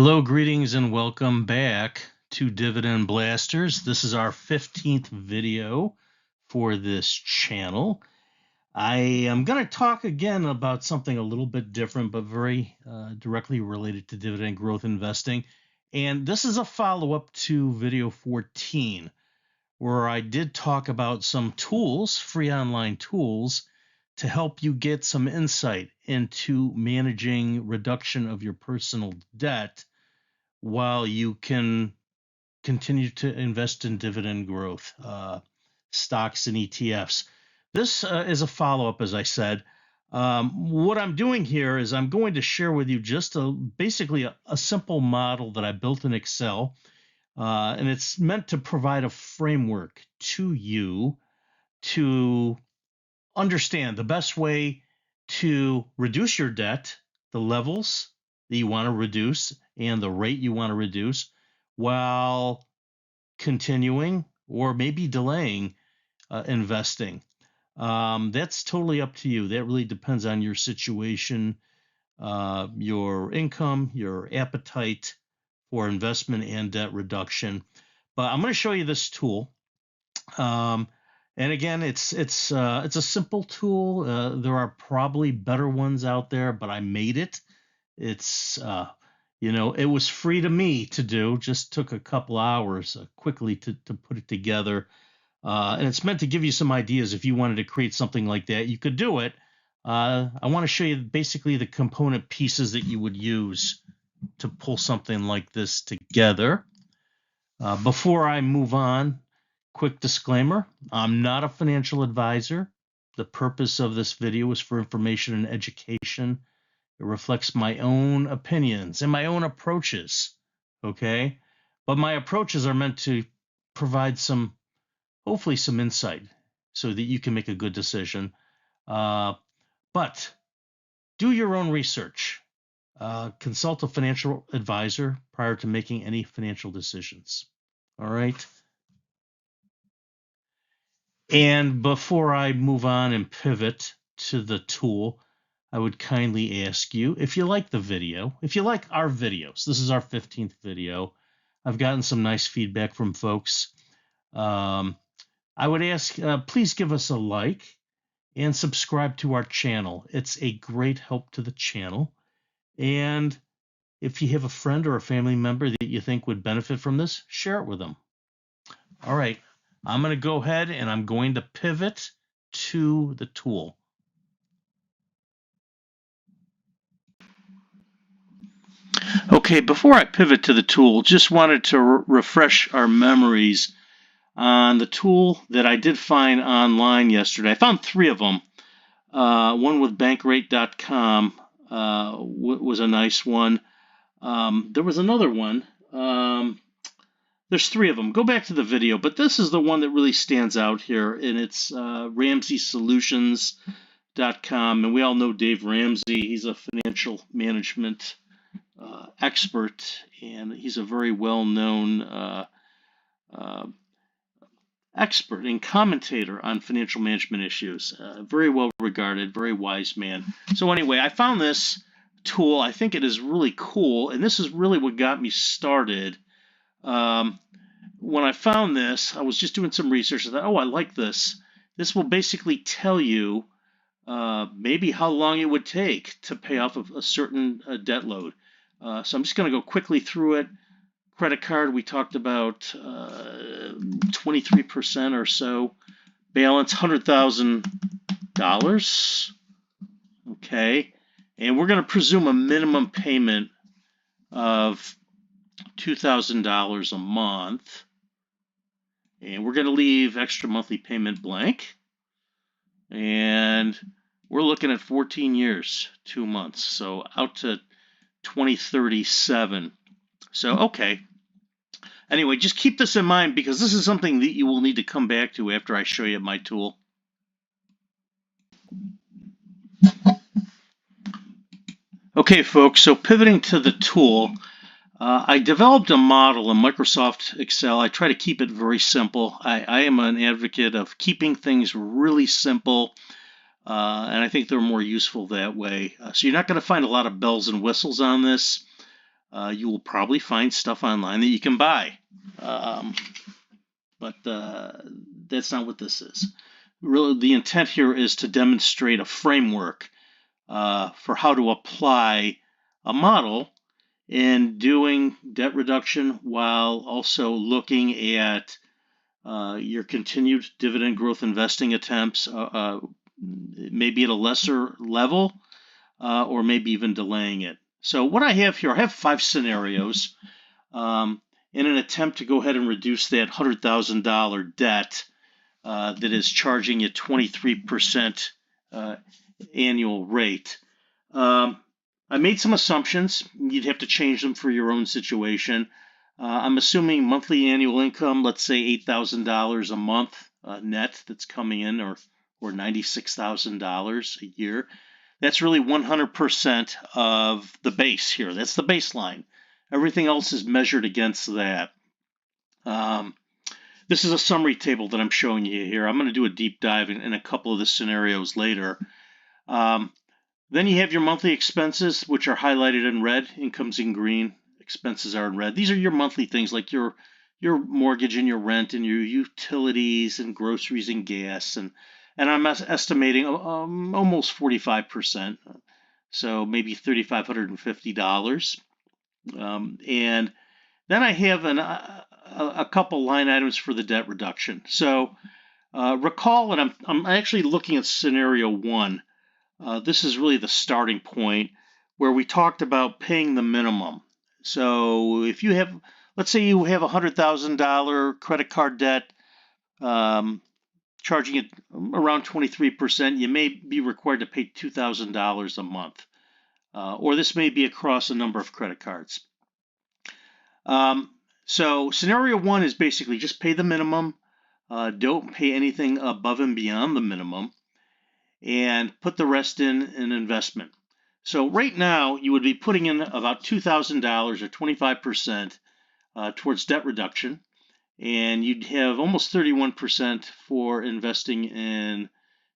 Hello, greetings, and welcome back to Dividend Blasters. This is our 15th video for this channel. I am going to talk again about something a little bit different, but very directly related to dividend growth investing. And this is a follow-up to video 14, where I did talk about some tools, free online tools, to help you get some insight into managing reduction of your personal debt while you can continue to invest in dividend growth, stocks and ETFs. This is a follow-up, as I said. What I'm doing here is I'm going to share with you just basically a simple model that I built in Excel, and it's meant to provide a framework to you to understand the best way to reduce your debt, the levels that you want to reduce, and the rate you want to reduce, while continuing or maybe delaying investing. That's totally up to you. That really depends on your situation, your income, your appetite for investment and debt reduction. But I'm going to show you this tool. And again, it's a simple tool. There are probably better ones out there, but I made it. It's it was free to me to do. Just took a couple hours quickly to put it together. And it's meant to give you some ideas. If you wanted to create something like that, you could do it. I want to show you basically the component pieces that you would use to pull something like this together. Before I move on, quick disclaimer, I'm not a financial advisor. The purpose of this video is for information and education. It reflects my own opinions and my own approaches, okay? But my approaches are meant to provide hopefully some insight so that you can make a good decision. But do your own research. Consult a financial advisor prior to making any financial decisions, all right? And before I move on and pivot to the tool, I would kindly ask you, if you like the video, if you like our videos, this is our 15th video. I've gotten some nice feedback from folks. I would ask, please give us a like and subscribe to our channel. It's a great help to the channel. And if you have a friend or a family member that you think would benefit from this, share it with them. All right. I'm going to go ahead and I'm going to pivot to the tool. Okay, before I pivot to the tool, just wanted to refresh our memories on the tool that I did find online yesterday. I found three of them. One with bankrate.com was a nice one. There was another one. There's three of them. Go back to the video, but this is the one that really stands out here, and it's RamseySolutions.com, and we all know Dave Ramsey. He's a financial management expert, and he's a very well-known expert and commentator on financial management issues. Very well regarded, very wise man. So anyway, I found this tool. I think it is really cool, and this is really what got me started. When I found this, I was just doing some research. I thought, oh, I like this. This will basically tell you maybe how long it would take to pay off a certain debt load. So I'm just going to go quickly through it. Credit card, we talked about 23% or so. Balance, $100,000. Okay. And we're going to presume a minimum payment of $2,000 a month. And we're going to leave extra monthly payment blank. And we're looking at 14 years, 2 months. So out to 2037. So, okay. Anyway, just keep this in mind because this is something that you will need to come back to after I show you my tool. Okay, folks, so pivoting to the tool, I developed a model in Microsoft Excel. I try to keep it very simple. I am an advocate of keeping things really simple, and I think they're more useful that way. So you're not going to find a lot of bells and whistles on this. you will probably find stuff online that you can buy. But that's not what this is. Really, the intent here is to demonstrate a framework for how to apply a model in doing debt reduction while also looking at your continued dividend growth investing attempts, maybe at a lesser level, or maybe even delaying it. So what I have here, I have 5 scenarios in an attempt to go ahead and reduce that $100,000 debt that is charging you 23% annual rate. I made some assumptions. You'd have to change them for your own situation. I'm assuming monthly annual income, let's say $8,000 a month net that's coming in, or $96,000 a year. That's really 100% of the base here. That's the baseline. Everything else is measured against that. This is a summary table that I'm showing you here. I'm going to do a deep dive in a couple of the scenarios later. Then you have your monthly expenses, which are highlighted in red. Income's in green. Expenses are in red. These are your monthly things like your mortgage and your rent and your utilities and groceries and gas. And I'm estimating almost 45%, so maybe $3,550. And then I have a couple line items for the debt reduction. So recall that I'm actually looking at scenario 1. This is really the starting point where we talked about paying the minimum. So if you have, let's say you have $100,000 credit card debt, charging it around 23%, you may be required to pay $2,000 a month. Or this may be across a number of credit cards. So scenario 1 is basically just pay the minimum, don't pay anything above and beyond the minimum, and put the rest in an investment. So right now, you would be putting in about $2,000 or 25% towards debt reduction, and you'd have almost 31% for investing in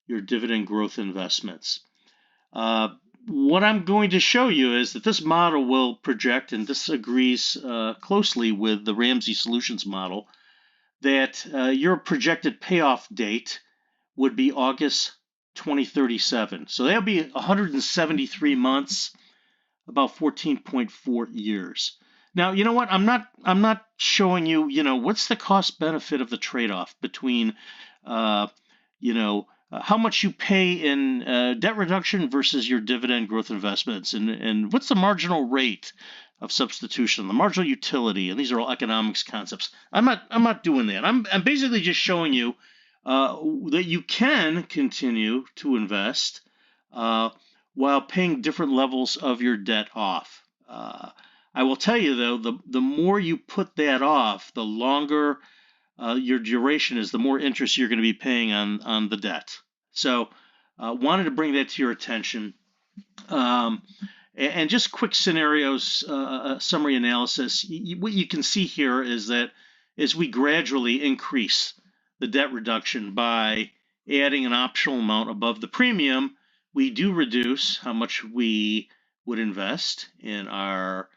your dividend growth investments. What I'm going to show you is that this model will project, and this agrees closely with the Ramsey Solutions model, that your projected payoff date would be August 2037. So that'll be 173 months, about 14.4 years. Now, you know what? I'm not showing you, what's the cost benefit of the trade-off between, how much you pay in debt reduction versus your dividend growth investments, and what's the marginal rate of substitution, the marginal utility, and these are all economics concepts. I'm not doing that. I'm basically just showing you that you can continue to invest while paying different levels of your debt off. I will tell you, though, the more you put that off, the longer your duration is, the more interest you're going to be paying on the debt. So wanted to bring that to your attention. And just quick scenarios, summary analysis. What you can see here is that as we gradually increase the debt reduction by adding an optional amount above the premium, we do reduce how much we would invest in our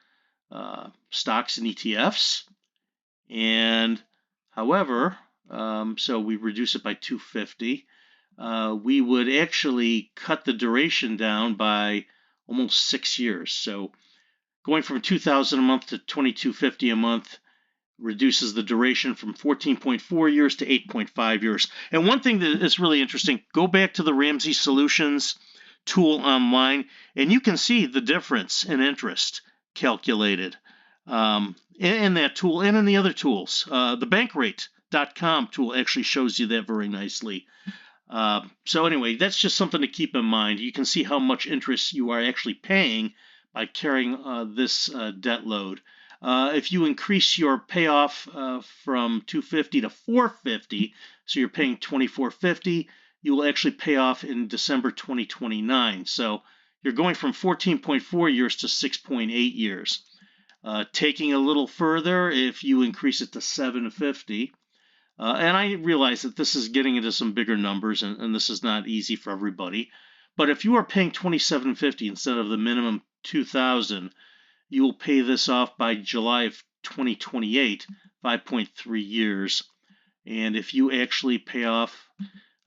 stocks and ETFs. And however, so we reduce it by $250. We would actually cut the duration down by almost 6 years. So going from $2,000 a month to $2,250 a month reduces the duration from 14.4 years to 8.5 years. And one thing that is really interesting, go back to the Ramsey Solutions tool online, and you can see the difference in interest calculated in that tool and in the other tools. The bankrate.com tool actually shows you that very nicely. So anyway, that's just something to keep in mind. You can see how much interest you are actually paying by carrying this debt load. If you increase your payoff from $250 to $450, so you're paying $2,450, you will actually pay off in December 2029. So you're going from 14.4 years to 6.8 years. Taking a little further, if you increase it to $750, and I realize that this is getting into some bigger numbers, and this is not easy for everybody. But if you are paying $2,750 instead of the minimum $2,000, you will pay this off by July of 2028, 5.3 years. And if you actually pay off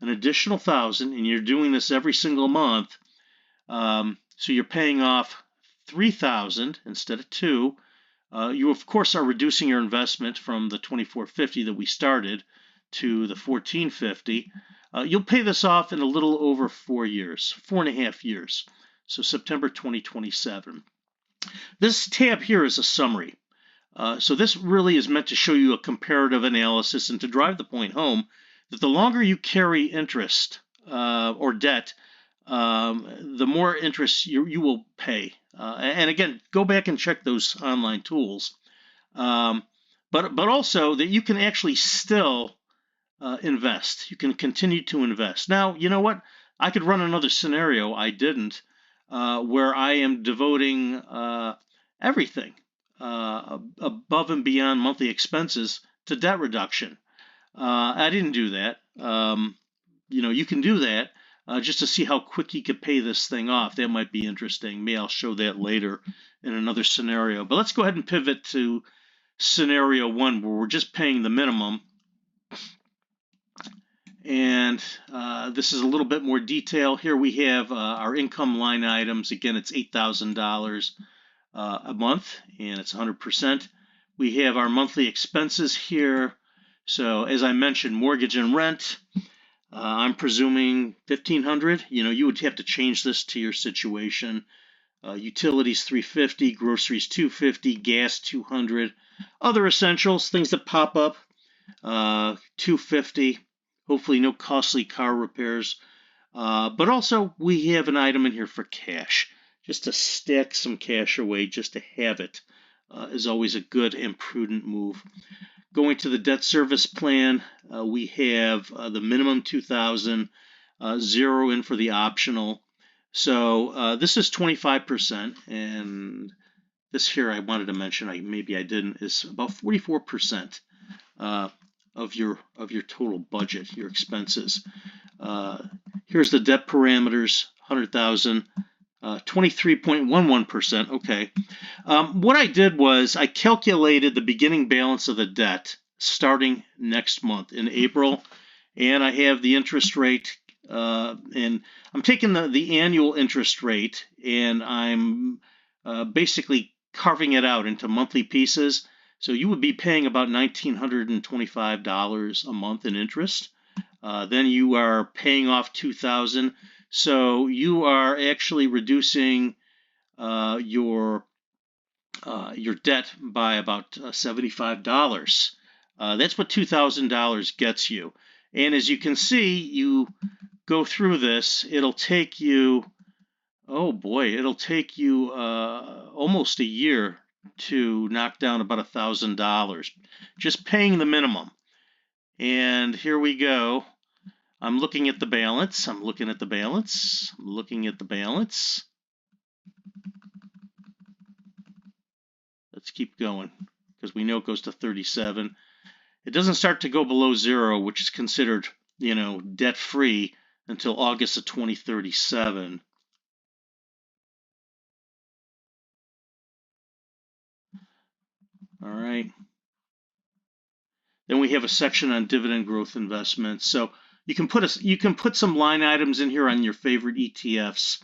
an additional 1,000, and you're doing this every single month, so you're paying off 3,000 instead of 2. You of course are reducing your investment from the 2,450 that we started to the 1,450. You'll pay this off in a little over 4 years, 4.5 years. So September 2027. This tab here is a summary. So this really is meant to show you a comparative analysis and to drive the point home that the longer you carry interest or debt, the more interest you will pay. And again, go back and check those online tools. But also that you can actually still invest. You can continue to invest. Now, you know what? I could run another scenario. I didn't, where I am devoting everything above and beyond monthly expenses to debt reduction. I didn't do that. You can do that just to see how quick you could pay this thing off. That might be interesting. Maybe I'll show that later in another scenario. But let's go ahead and pivot to scenario 1, where we're just paying the minimum. And this is a little bit more detail. Here we have our income line items. Again, it's $8,000 a month, and it's 100%. We have our monthly expenses here. So as I mentioned, mortgage and rent, I'm presuming $1,500. You would have to change this to your situation. Utilities $350, groceries $250, gas $200, other essentials, things that pop up, $250. Hopefully no costly car repairs. But also we have an item in here for cash. Just to stack some cash away, just to have it, is always a good and prudent move. Going to the debt service plan, we have the minimum $2,000, 0 in for the optional. So this is 25%, and this here I wanted to mention, maybe I didn't, is about 44%. Of your total budget, your expenses. Here's the debt parameters: 100,000, 23.11%. Okay. What I did was I calculated the beginning balance of the debt starting next month in April, and I have the interest rate, and I'm taking the annual interest rate, and I'm basically carving it out into monthly pieces. So you would be paying about $1,925 a month in interest. Then you are paying off $2,000. So you are actually reducing your debt by about $75. That's what $2,000 gets you. And as you can see, you go through this, it'll take you, it'll take you almost a year to knock down about $1,000, just paying the minimum. And here we go. I'm looking at the balance. I'm looking at the balance. I'm looking at the balance. Let's keep going, because we know it goes to 37. It doesn't start to go below 0, which is considered, debt-free until August of 2037. All right. Then we have a section on dividend growth investments. So you can put some line items in here on your favorite ETFs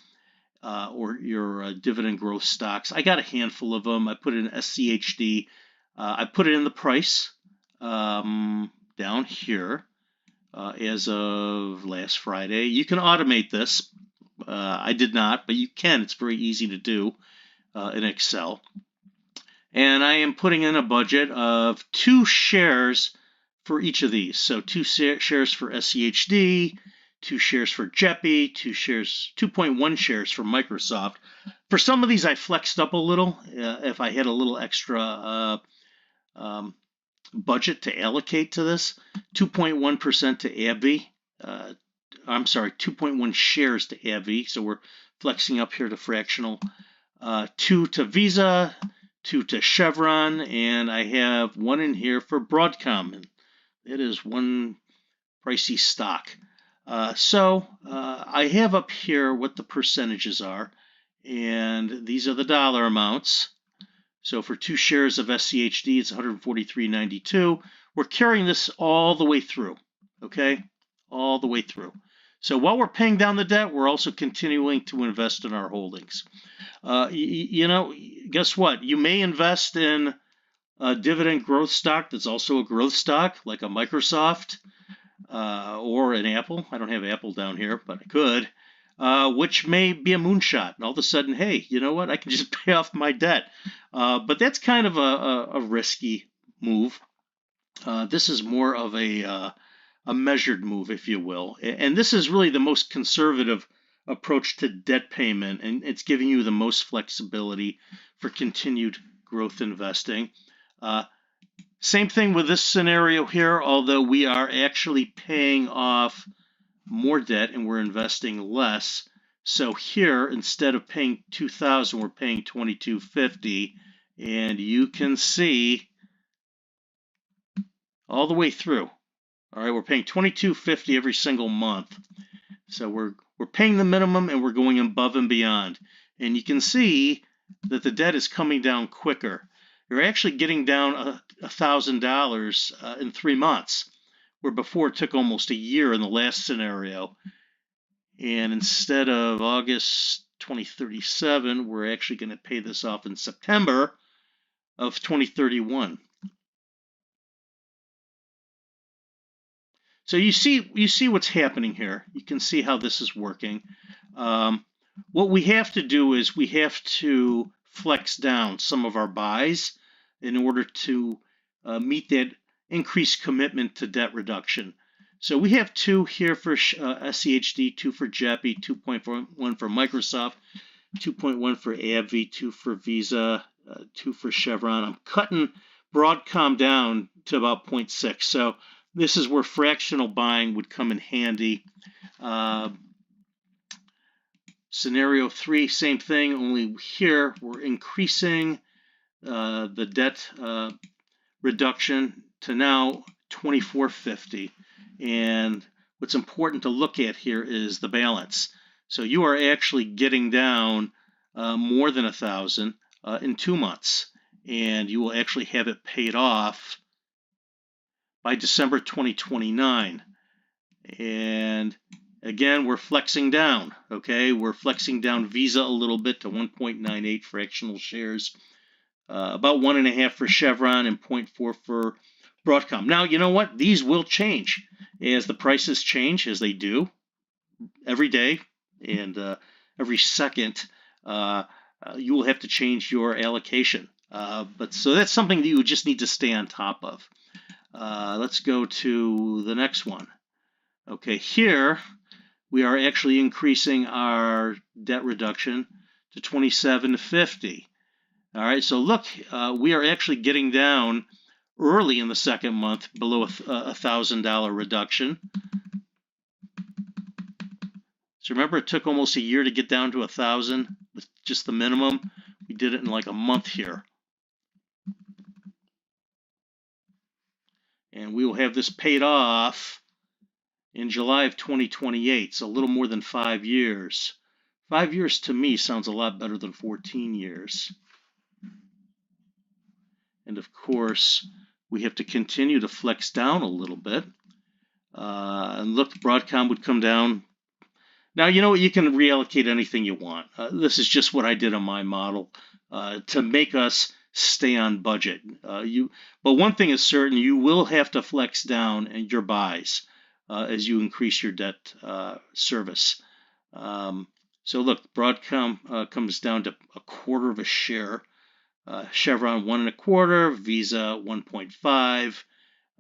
or your dividend growth stocks. I got a handful of them. I put it in SCHD. I put it in the price down here as of last Friday. You can automate this. I did not, but you can. It's very easy to do in Excel. And I am putting in a budget of 2 shares for each of these. So 2 shares for SCHD, 2 shares for JEPI, 2.1 shares for Microsoft. For some of these, I flexed up a little if I had a little extra budget to allocate to this. 2.1% to AbbVie. I'm sorry, 2.1 shares to AbbVie. So we're flexing up here to fractional. 2 to Visa, 2 to Chevron, and I have 1 in here for Broadcom. And it is one pricey stock. So I have up here what the percentages are, and these are the dollar amounts. So for 2 shares of SCHD, it's $143.92. We're carrying this all the way through, okay? All the way through. So while we're paying down the debt, we're also continuing to invest in our holdings. You know, guess what? You may invest in a dividend growth stock that's also a growth stock, like a Microsoft or an Apple. I don't have Apple down here, but I could. Which may be a moonshot. And all of a sudden, hey, you know what? I can just pay off my debt. But that's kind of a risky move. This is more of a measured move, if you will. And this is really the most conservative approach to debt payment, and it's giving you the most flexibility for continued growth investing. Same thing with this scenario here, although we are actually paying off more debt and we're investing less. So here, instead of paying $2,000, we're paying $2,250, and you can see all the way through. All right, we're paying $2,250 every single month. So we're paying the minimum and we're going above and beyond. And you can see that the debt is coming down quicker. You're actually getting down $1,000 in 3 months, where before it took almost a year in the last scenario. And instead of August 2037, we're actually going to pay this off in September of 2031. So you see what's happening here. You can see how this is working. What we have to do is we have to flex down some of our buys in order to meet that increased commitment to debt reduction. So we have 2 here for SCHD, 2 for JEPI, 2.1 for Microsoft, 2.1 for AbbVie, 2 for Visa, 2 for Chevron. I'm cutting Broadcom down to about 0.6. So this is where fractional buying would come in handy. Scenario 3, same thing, only here we're increasing the debt reduction to now $2,450. And what's important to look at here is the balance. So you are actually getting down more than $1,000 in 2 months, and you will actually have it paid off by December 2029. And again, we're flexing down, okay? We're flexing down Visa a little bit to 1.98 fractional shares, about 1.5 for Chevron and 0.4 for Broadcom. Now, you know what? These will change as the prices change, as they do every day and every second. You will have to change your allocation. But so that's something that you just need to stay on top of. Let's go to the next one. Okay, here we are actually increasing our debt reduction to $2,750. All right, so look, we are actually getting down early in the second month below $1,000 reduction. So remember, it took almost a year to get down to 1,000 with just the minimum. We did it in like a month here. And we will have this paid off in July of 2028, so a little more than 5 years. 5 years to me sounds a lot better than 14 years. And of course, we have to continue to flex down a little bit. And look, Broadcom would come down. Now, you know what? You can reallocate anything you want. This is just what I did on my model to make us stay on budget. But one thing is certain, you will have to flex down in your buys as you increase your debt service. So look, Broadcom comes down to 1/4 of a share. Chevron 1.25, Visa 1.5,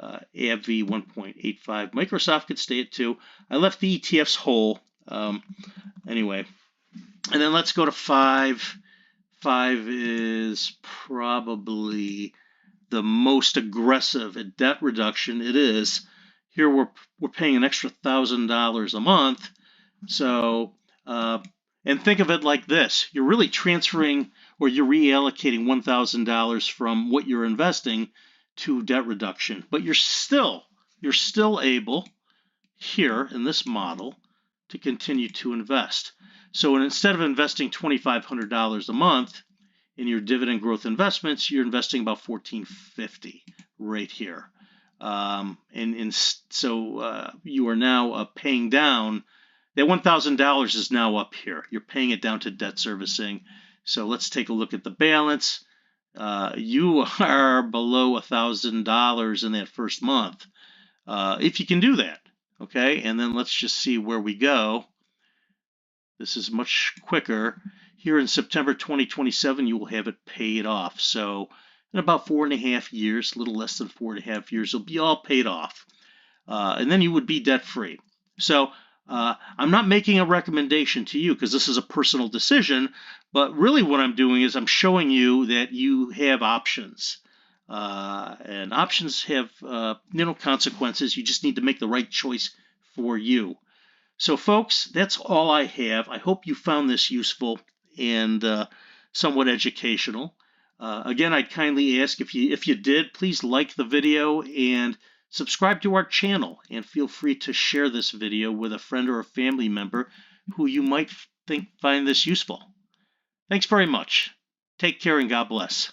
AbbVie 1.85. Microsoft could stay at 2. I left the ETFs whole. Anyway, and then let's go to 5. 5 is probably the most aggressive at debt reduction. It is. Here we're paying an extra $1,000 a month. So and think of it like this: you're really transferring or you're reallocating $1,000 from what you're investing to debt reduction, but you're still able here in this model to continue to invest. So instead of investing $2,500 a month in your dividend growth investments, you're investing about $14.50 right here. So you are now paying down. That $1,000 is now up here. You're paying it down to debt servicing. So let's take a look at the balance. You are below $1,000 in that first month, if you can do that. Okay, and then let's just see where we go. This is much quicker. Here in September 2027, you will have it paid off. So in about 4.5 years, a little less than 4.5 years, it'll be all paid off. And then you would be debt-free. So I'm not making a recommendation to you because this is a personal decision, but really what I'm doing is I'm showing you that you have options. And options have consequences. You just need to make the right choice for you. So folks, that's all I have. I hope you found this useful and somewhat educational. Again, I'd kindly ask if you did, please like the video and subscribe to our channel, and feel free to share this video with a friend or a family member who you might find this useful. Thanks very much. Take care and God bless.